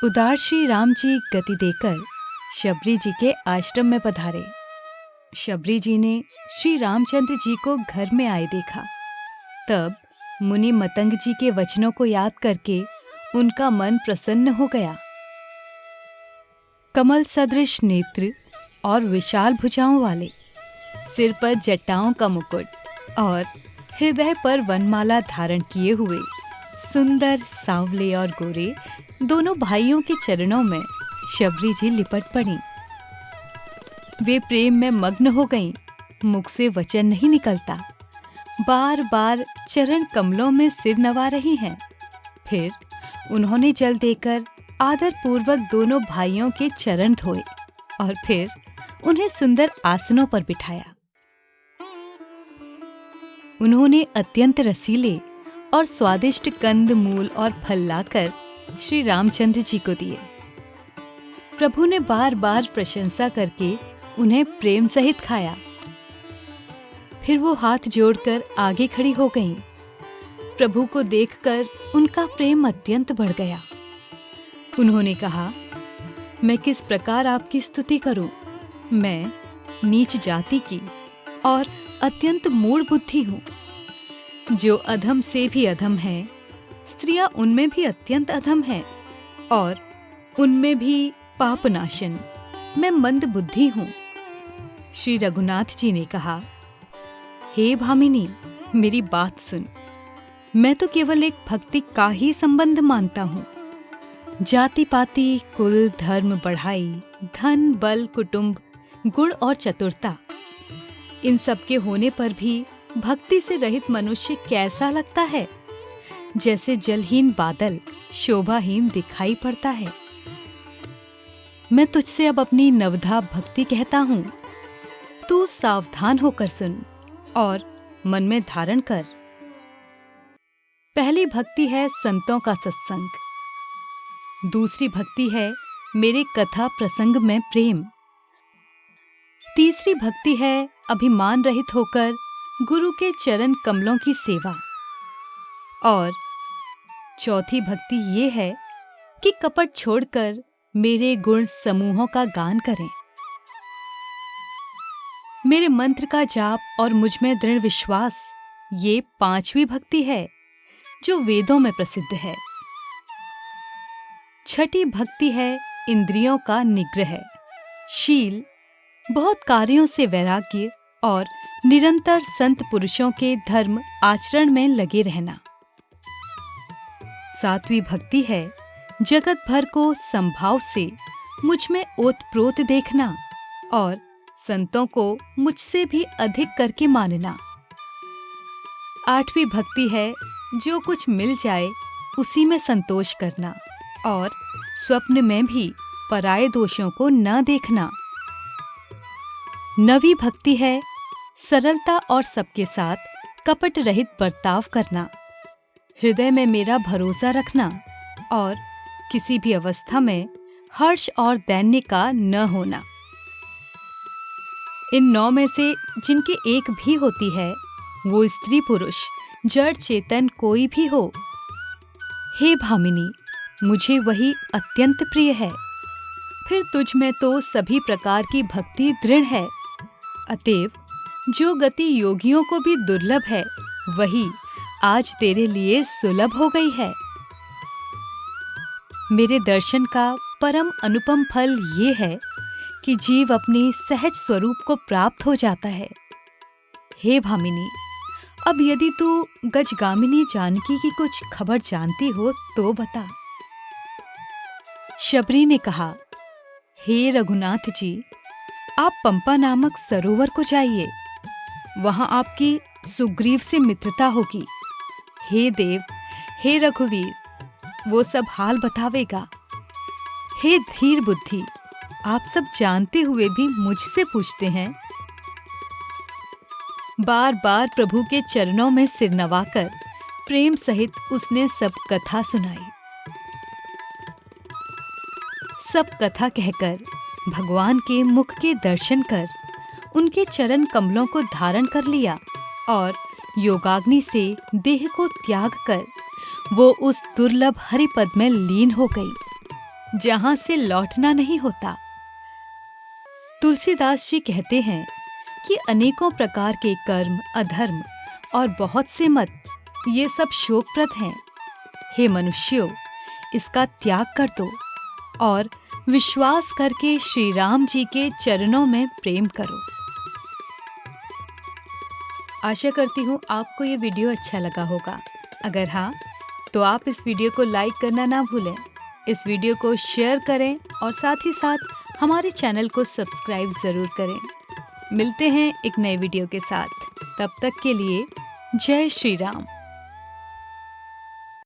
उदार श्री राम जी गति देकर शबरी जी के आश्रम में पधारे। शबरी जी ने श्री रामचंद्र जी को घर में आए देखा। तब मुनि मतंग जी के वचनों को याद करके उनका मन प्रसन्न हो गया। कमल सदृश नेत्र और विशाल भुजाओं वाले, सिर पर जटाओं का मुकुट और हृदय पर वनमाला धारण किए हुए सुंदर सांवले और गोरे दोनों भाइयों के चरणों में शबरी जी लिपट पड़ी। वे प्रेम में मग्न हो गईं। मुख से वचन नहीं निकलता, बार बार चरण कमलों में सिर नवा रही हैं। फिर उन्होंने जल देकर आदर पूर्वक दोनों भाइयों के चरण धोए और फिर उन्हें सुंदर आसनों पर बिठाया। उन्होंने अत्यंत रसीले और स्वादिष्ट कंद मूल और फल लाकर श्री रामचंद्र जी को दिए। प्रभु ने बार बार प्रशंसा करके उन्हें प्रेम सहित खाया। फिर वो हाथ जोड़कर आगे खड़ी हो गईं। प्रभु को देखकर उनका प्रेम अत्यंत बढ़ गया। उन्होंने कहा, मैं किस प्रकार आपकी स्तुति करूं? मैं नीच जाति की और अत्यंत मूढ़ बुद्धि हूं। जो अधम से भी अधम है, स्त्रियां उनमें भी अत्यंत अधम हैं और उनमें भी पापनाशन। मैं मंद बुद्धि हूं। श्री रघुनाथ जी ने कहा, हे भामिनी, मेरी बात सुन। मैं तो केवल एक भक्ति का ही संबंध मानता हूं। जाति पाति कुल धर्म बढ़ाई, धन बल कुटुंब गुण और चतुरता, इन सब के होने पर भी भक्ति से रहित मनुष्य कैसा लगता है? जैसे जलहीन बादल शोभाहीन दिखाई पड़ता है। मैं तुझसे अब अपनी नवधा भक्ति कहता हूं। तू सावधान होकर सुन और मन में धारण कर। पहली भक्ति है संतों का सत्संग। दूसरी भक्ति है मेरे कथा प्रसंग में प्रेम। तीसरी भक्ति है अभिमान रहित होकर गुरु के चरण कमलों की सेवा। और चौथी भक्ति ये है कि कपट छोड़कर मेरे गुण समूहों का गान करें। मेरे मंत्र का जाप और मुझ में दृढ़ विश्वास, ये पांचवी भक्ति है जो वेदों में प्रसिद्ध है। छठी भक्ति है इंद्रियों का निग्रह, शील, बहुत कार्यों से वैराग्य और निरंतर संत पुरुषों के धर्म आचरण में लगे रहना। सातवीं भक्ति है जगत भर को संभाव से मुझ में ओतप्रोत देखना और संतों को मुझसे भी अधिक करके मानना। आठवीं भक्ति है जो कुछ मिल जाए उसी में संतोष करना और स्वप्न में भी पराये दोषों को न देखना। नवीं भक्ति है सरलता और सबके साथ कपट रहित बर्ताव करना, हृदय में मेरा भरोसा रखना और किसी भी अवस्था में हर्ष और दैन्य का न होना। इन 9 में से जिनकी एक भी होती है, वो स्त्री पुरुष जड़ चेतन कोई भी हो, हे भामिनी, मुझे वही अत्यंत प्रिय है। फिर तुझ में तो सभी प्रकार की भक्ति दृढ़ है। अतएव जो गति योगियों को भी दुर्लभ है, वही आज तेरे लिए सुलभ हो गई है। मेरे दर्शन का परम अनुपम फल ये है कि जीव अपने सहज स्वरूप को प्राप्त हो जाता है। हे भामिनी, अब यदि तू गजगामिनी जानकी की कुछ खबर जानती हो तो बता। शबरी ने कहा, हे रघुनाथ जी, आप पंपा नामक सरोवर को जाइए। वहां आपकी सुग्रीव से मित्रता होगी। हे देव, हे रघुवीर, वो सब हाल बतावेगा। हे धीर बुद्धि, आप सब जानते हुए भी मुझसे पूछते हैं। बार बार प्रभु के चरणों में सिर नवाकर प्रेम सहित उसने सब कथा सुनाई। सब कथा कहकर भगवान के मुख के दर्शन कर उनके चरण कमलों को धारण कर लिया और योगाग्नि से देह को त्याग कर वो उस दुर्लभ हरिपद में लीन हो गई। जहां से लौटना नहीं होता। तुलसीदास जी कहते हैं कि अनेकों प्रकार के कर्म, अधर्म और बहुत से मत, ये सब शोकप्रद हैं। हे मनुष्यों, इसका त्याग कर दो और विश्वास करके श्री राम जी के चरणों में प्रेम करो। आशा करती हूँ आपको ये वीडियो अच्छा लगा होगा। अगर हाँ, तो आप इस वीडियो को लाइक करना ना भूलें। इस वीडियो को शेयर करें और साथ ही साथ हमारे चैनल को सब्सक्राइब ज़रूर करें। मिलते हैं एक नए वीडियो के साथ। तब तक के लिए जय श्री राम।